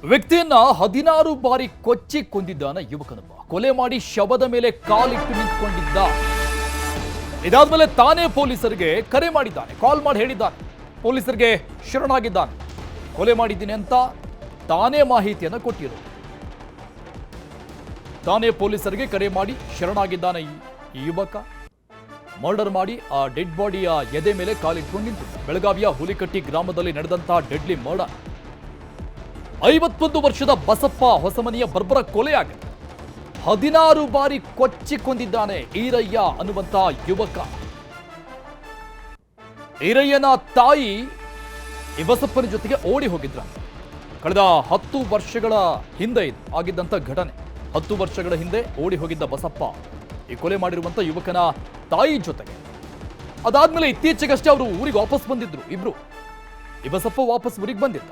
ವ್ಯಕ್ತಿಯನ್ನ 16 ಬಾರಿ ಕೊಚ್ಚಿ ಕೊಂದಿದ್ದಾನ ಯುವಕನೊಬ್ಬ. ಕೊಲೆ ಮಾಡಿ ಶವದ ಮೇಲೆ ಕಾಲಿಟ್ಟು ನಿಂತ್ಕೊಂಡಿದ್ದ. ಇದಾದ್ಮೇಲೆ ತಾನೇ ಪೊಲೀಸರಿಗೆ ಕರೆ ಮಾಡಿದ್ದಾನೆ, ಕಾಲ್ ಮಾಡಿ ಹೇಳಿದ್ದಾನೆ, ಪೊಲೀಸರಿಗೆ ಶರಣಾಗಿದ್ದಾನೆ. ಕೊಲೆ ಮಾಡಿದ್ದೀನಿ ಅಂತ ತಾನೇ ಮಾಹಿತಿಯನ್ನು ಕೊಟ್ಟಿರು. ತಾನೇ ಪೊಲೀಸರಿಗೆ ಕರೆ ಮಾಡಿ ಶರಣಾಗಿದ್ದಾನೆ ಈ ಯುವಕ. ಮರ್ಡರ್ ಮಾಡಿ ಆ ಡೆಡ್ ಬಾಡಿಯ ಎದೆ ಮೇಲೆ ಕಾಲಿಟ್ಕೊಂಡು ನಿಂತಿದ್ದ. ಬೆಳಗಾವಿಯ ಹುಲಿಕಟ್ಟಿ ಗ್ರಾಮದಲ್ಲಿ ನಡೆದಂತಹ ಡೆಡ್ಲಿ ಮರ್ಡರ್. 51 ವರ್ಷದ ಬಸಪ್ಪ ಹೊಸಮನಿಯ ಬರ್ಬರ ಕೊಲೆಯಾಗಿದೆ. 16 ಬಾರಿ ಕೊಚ್ಚಿ ಕೊಂದಿದ್ದಾನೆ ಈರಯ್ಯ ಅನ್ನುವಂತ ಯುವಕ. ಈರಯ್ಯನ ತಾಯಿ ಈ ಬಸಪ್ಪನ ಜೊತೆಗೆ ಓಡಿ ಹೋಗಿದ್ರ. ಕಳೆದ 10 ವರ್ಷಗಳ ಹಿಂದೆ ಇದು ಆಗಿದ್ದಂತ ಘಟನೆ. 10 ವರ್ಷಗಳ ಹಿಂದೆ ಓಡಿ ಹೋಗಿದ್ದ ಬಸಪ್ಪ ಈ ಕೊಲೆ ಮಾಡಿರುವಂತ ಯುವಕನ ತಾಯಿ ಜೊತೆಗೆ. ಅದಾದ್ಮೇಲೆ ಇತ್ತೀಚೆಗಷ್ಟೇ ಅವರು ಊರಿಗೆ ವಾಪಸ್ ಬಂದಿದ್ರು ಇಬ್ರು. ಈ ಬಸಪ್ಪ ವಾಪಸ್ ಊರಿಗೆ ಬಂದಿದ್ದ.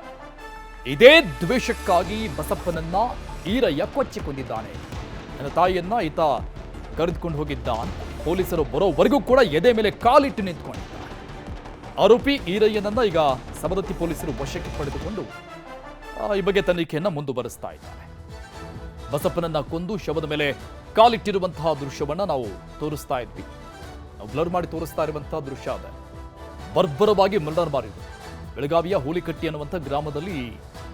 ಇದೇ ದ್ವೇಷಕ್ಕಾಗಿ ಬಸಪ್ಪನನ್ನ ಈರಯ್ಯ ಕೊಚ್ಚಿಕೊಂಡಿದ್ದಾನೆ. ನನ್ನ ತಾಯಿಯನ್ನ ಈತ ಕರೆದುಕೊಂಡು ಹೋಗಿದ್ದ ಅಂತ ಪೊಲೀಸರು ಬರೋವರೆಗೂ ಕೂಡ ಎದೆ ಮೇಲೆ ಕಾಲಿಟ್ಟು ನಿಂತ್ಕೊಂಡಿದ್ದ. ಆರೋಪಿ ಈರಯ್ಯನನ್ನ ಈಗ ಸವದತ್ತಿ ಪೊಲೀಸರು ವಶಕ್ಕೆ ಪಡೆದುಕೊಂಡು ಈ ಬಗ್ಗೆ ತನಿಖೆಯನ್ನ ಮುಂದುವರಿಸ್ತಾ ಇದ್ದಾರೆ. ಬಸಪ್ಪನನ್ನ ಕೊಂದು ಶವದ ಮೇಲೆ ಕಾಲಿಟ್ಟಿರುವಂತಹ ದೃಶ್ಯವನ್ನ ನಾವು ತೋರಿಸ್ತಾ ಇದ್ವಿ. ನಾವು ಬ್ಲರ್ ಮಾಡಿ ತೋರಿಸ್ತಾ ಇರುವಂತಹ ದೃಶ್ಯ ಅದ. ಬರ್ಬರವಾಗಿ ಮರ್ಡರ್ ಮಾಡಿದ್ರು. ಬೆಳಗಾವಿಯ ಹುಲಿಕಟ್ಟಿ ಅನ್ನುವಂಥ ಗ್ರಾಮದಲ್ಲಿ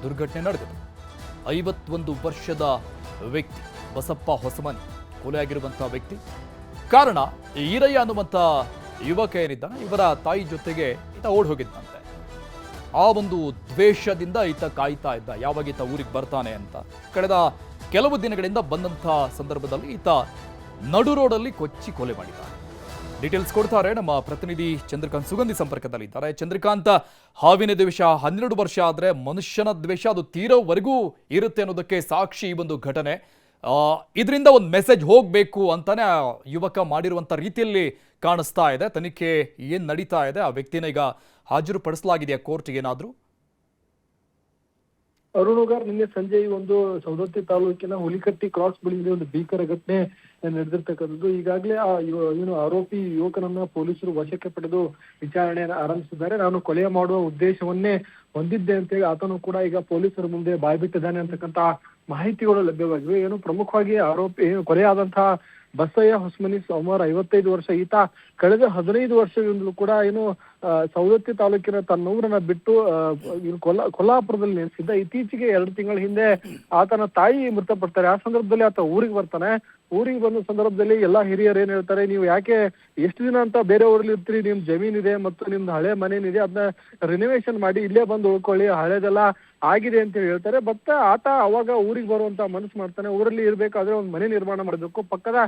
ದುರ್ಘಟನೆ ನಡೆದಿದೆ. 51 ವರ್ಷದ ವ್ಯಕ್ತಿ ಬಸಪ್ಪ ಹೊಸಮನಿ ಕೊಲೆಯಾಗಿರುವಂತಹ ವ್ಯಕ್ತಿ. ಕಾರಣ ಈರಯ್ಯ ಅನ್ನುವಂಥ ಯುವಕ ಏನಿದ್ದಾನೆ, ಇವರ ತಾಯಿ ಜೊತೆಗೆ ಈತ ಓಡಿ ಹೋಗಿದ್ದಂತೆ. ಆ ಒಂದು ದ್ವೇಷದಿಂದ ಈತ ಕಾಯ್ತಾ ಇದ್ದ, ಯಾವಾಗ ಈತ ಊರಿಗೆ ಬರ್ತಾನೆ ಅಂತ. ಕಳೆದ ಕೆಲವು ದಿನಗಳಿಂದ ಬಂದಂಥ ಸಂದರ್ಭದಲ್ಲಿ ಈತ ನಡು ರೋಡಲ್ಲಿ ಕೊಚ್ಚಿ ಕೊಲೆ ಮಾಡಿದ್ದಾನೆ. ಡೀಟೇಲ್ಸ್ ಕೊಡ್ತಾರೆ ನಮ್ಮ ಪ್ರತಿನಿಧಿ ಚಂದ್ರಕಾಂತ್, ಸುಗಂಧಿ ಸಂಪರ್ಕದಲ್ಲಿದ್ದಾರೆ. ಚಂದ್ರಕಾಂತ್, ಹಾವಿನ ದ್ವೇಷ 12 ವರ್ಷ ಆದರೆ ಮನುಷ್ಯನ ದ್ವೇಷ ಅದು ತೀರೋವರೆಗೂ ಇರುತ್ತೆ ಅನ್ನೋದಕ್ಕೆ ಸಾಕ್ಷಿ ಈ ಒಂದು ಘಟನೆ. ಇದರಿಂದ ಒಂದು ಮೆಸೇಜ್ ಹೋಗಬೇಕು ಅಂತಾನೆ ಆ ಯುವಕ ಮಾಡಿರುವಂಥ ರೀತಿಯಲ್ಲಿ ಕಾಣಿಸ್ತಾ ಇದೆ. ತನಿಖೆ ಏನು ನಡೀತಾ ಇದೆ, ಆ ವ್ಯಕ್ತಿನ ಈಗ ಹಾಜರುಪಡಿಸಲಾಗಿದೆಯಾ ಕೋರ್ಟ್ಗೆ ಏನಾದರೂ? ಅರುಣ್, ನಿನ್ನೆ ಸಂಜೆ ಒಂದು ಸವದತ್ತಿ ತಾಲೂಕಿನ ಹುಲಿಕಟ್ಟಿ ಕ್ರಾಸ್ ಬಳಿ ಒಂದು ಭೀಕರ ಘಟನೆ ನಡೆದಿರ್ತಕ್ಕಂಥದ್ದು. ಈಗಾಗಲೇ ಏನು ಆರೋಪಿ ಯುವಕನನ್ನ ಪೊಲೀಸರು ವಶಕ್ಕೆ ಪಡೆದು ವಿಚಾರಣೆಯನ್ನು ಆರಂಭಿಸಿದ್ದಾರೆ. ನಾನು ಕೊಲೆ ಮಾಡುವ ಉದ್ದೇಶವನ್ನೇ ಹೊಂದಿದ್ದೆ ಅಂತೇಳಿ ಆತನು ಕೂಡ ಈಗ ಪೊಲೀಸರ ಮುಂದೆ ಬಾಯ್ಬಿಟ್ಟಿದ್ದಾನೆ ಅಂತಕ್ಕಂಥ ಮಾಹಿತಿಗಳು ಲಭ್ಯವಾಗಿವೆ. ಏನು ಪ್ರಮುಖವಾಗಿ ಆರೋಪಿ ಕೊಲೆಯಾದಂತಹ ಬಸಯ್ಯ ಹೊಸಮನಿ ಸುಮಾರು 55 ವರ್ಷ. ಈತ ಕಳೆದ 15 ವರ್ಷದಿಂದಲೂ ಕೂಡ ಏನು ಸವದತ್ತಿ ತಾಲೂಕಿನ ತನ್ನೂರನ್ನ ಬಿಟ್ಟು ಕೊಲ್ಲಾಪುರದಲ್ಲಿ ನೆಲೆಸಿದ್ದ. ಇತ್ತೀಚೆಗೆ 2 ತಿಂಗಳ ಹಿಂದೆ ಆತನ ತಾಯಿ ಮೃತಪಡ್ತಾರೆ. ಆ ಸಂದರ್ಭದಲ್ಲಿ ಆತ ಊರಿಗೆ ಬರ್ತಾನೆ. ಊರಿಗೆ ಬಂದ ಸಂದರ್ಭದಲ್ಲಿ ಎಲ್ಲಾ ಹಿರಿಯರು ಏನ್ ಹೇಳ್ತಾರೆ, ನೀವು ಯಾಕೆ ಎಷ್ಟು ದಿನ ಅಂತ ಬೇರೆ ಊರಲ್ಲಿ ಇರ್ತೀರಿ, ನಿಮ್ ಜಮೀನಿದೆ ಮತ್ತು ನಿಮ್ದು ಹಳೆ ಮನೇನಿದೆ, ಅದನ್ನ ರಿನೋವೇಷನ್ ಮಾಡಿ ಇಲ್ಲೇ ಬಂದು ಉಳ್ಕೊಳ್ಳಿ, ಹಳೇದೆಲ್ಲ ಆಗಿದೆ ಅಂತ ಹೇಳ್ತಾರೆ. ಬಟ್ ಆತ ಅವಾಗ ಊರಿಗೆ ಬರುವಂತ ಮನಸ್ಸು ಮಾಡ್ತಾನೆ. ಊರಲ್ಲಿ ಇರ್ಬೇಕಾದ್ರೆ ಒಂದು ಮನೆ ನಿರ್ಮಾಣ ಮಾಡಬೇಕು. ಪಕ್ಕದ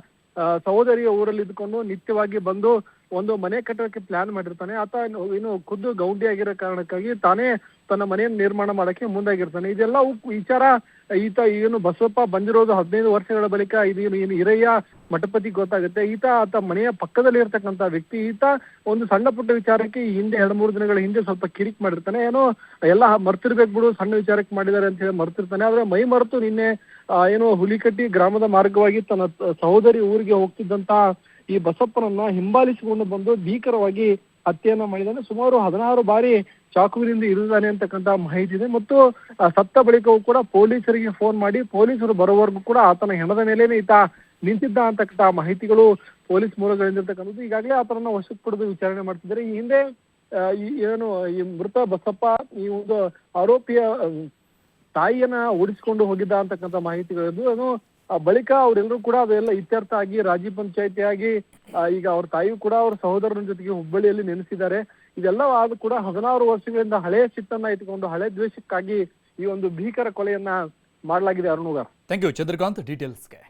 ಸಹೋದರಿಯ ಊರಲ್ಲಿ ಇದ್ಕೊಂಡು ನಿತ್ಯವಾಗಿ ಬಂದು ಒಂದು ಮನೆ ಕಟ್ಟೋಕೆ ಪ್ಲಾನ್ ಮಾಡಿರ್ತಾನೆ. ಆತ ಏನು ಖುದ್ದು ಗೌಂಡಿ ಆಗಿರೋ ಕಾರಣಕ್ಕಾಗಿ ತಾನೇ ತನ್ನ ಮನೆಯನ್ನು ನಿರ್ಮಾಣ ಮಾಡಕ್ಕೆ ಮುಂದಾಗಿರ್ತಾನೆ. ಇದೆಲ್ಲ ವಿಚಾರ ಈತ ಏನು ಬಸವಪ್ಪ ಬಂದಿರೋದು 15 ವರ್ಷಗಳ ಬಳಿಕ ಇದು ಏನು ಹಿರಯ್ಯ ಮಠಪತಿ ಗೊತ್ತಾಗುತ್ತೆ. ಆತ ಮನೆಯ ಪಕ್ಕದಲ್ಲಿ ಇರ್ತಕ್ಕಂಥ ವ್ಯಕ್ತಿ. ಈತ ಒಂದು ಸಣ್ಣ ಪುಟ್ಟ ವಿಚಾರಕ್ಕೆ ಈ ಹಿಂದೆ 2-3 ದಿನಗಳ ಹಿಂದೆ ಸ್ವಲ್ಪ ಕಿರಿಕ್ ಮಾಡಿರ್ತಾನೆ. ಏನೋ ಎಲ್ಲ ಮರ್ತಿರ್ಬೇಕು ಬಿಡು, ಸಣ್ಣ ವಿಚಾರಕ್ಕೆ ಮಾಡಿದ್ದಾರೆ ಅಂತ ಹೇಳಿ ಮರ್ತಿರ್ತಾನೆ. ಆದ್ರೆ ಮೈ ಮರೆತು ನಿನ್ನೆ ಏನು ಹುಲಿಕಟ್ಟಿ ಗ್ರಾಮದ ಮಾರ್ಗವಾಗಿ ತನ್ನ ಸಹೋದರಿ ಊರಿಗೆ ಹೋಗ್ತಿದ್ದಂತ ಈ ಬಸಪ್ಪನನ್ನ ಹಿಂಬಾಲಿಸಿಕೊಂಡು ಬಂದು ಭೀಕರವಾಗಿ ಹತ್ಯೆಯನ್ನ ಮಾಡಿದ್ದಾನೆ. ಸುಮಾರು 16 ಬಾರಿ ಚಾಕುವಿನಿಂದ ಇರಿದಾನೆ ಅಂತಕ್ಕಂಥ ಮಾಹಿತಿ ಇದೆ. ಮತ್ತು ಸತ್ತ ಬಳಿಕವೂ ಕೂಡ ಪೊಲೀಸರಿಗೆ ಫೋನ್ ಮಾಡಿ ಪೊಲೀಸರು ಬರೋವರೆಗೂ ಕೂಡ ಆತನ ಹೆಣದ ಮೇಲೇನೆ ಈತ ನಿಂತಿದ್ದ ಅಂತಕ್ಕಂಥ ಮಾಹಿತಿಗಳು ಪೊಲೀಸ್ ಮೂಲಗಳಿಂದ ಇರ್ತಕ್ಕಂಥದ್ದು. ಈಗಾಗಲೇ ಆತನನ್ನ ವಶಕ್ಕೆ ಪಡೆದು ವಿಚಾರಣೆ ಮಾಡ್ತಿದ್ದಾರೆ. ಈ ಹಿಂದೆ ಈ ಮೃತ ಬಸಪ್ಪ ಈ ಒಂದು ಆರೋಪಿಯ ತಾಯಿಯನ್ನ ಓಡಿಸಿಕೊಂಡು ಹೋಗಿದ್ದ ಅಂತಕ್ಕಂಥ ಮಾಹಿತಿಗಳಿದ್ದು. ಬಳಿಕ ಅವರೆಲ್ಲರೂ ಕೂಡ ಅದೆಲ್ಲ ಇತ್ಯರ್ಥ ಆಗಿ ರಾಜಿ ಪಂಚಾಯತಿ ಆಗಿ ಈಗ ಅವ್ರ ತಾಯಿಯು ಕೂಡ ಅವ್ರ ಸಹೋದರನ ಜೊತೆಗೆ ಹುಬ್ಬಳ್ಳಿಯಲ್ಲಿ ನೆಲೆಸಿದ್ದಾರೆ. ಇದೆಲ್ಲ ಆದ್ರೂ ಕೂಡ 16 ವರ್ಷಗಳಿಂದ ಹಳೆಯ ಸಿಟ್ಟನ್ನ ಇಟ್ಕೊಂಡು ಹಳೆ ದ್ವೇಷಕ್ಕಾಗಿ ಈ ಒಂದು ಭೀಕರ ಕೊಲೆಯನ್ನ ಮಾಡಲಾಗಿದೆ. Arun, thank you Chandrakant ಡೀಟೇಲ್ಸ್ಗೆ.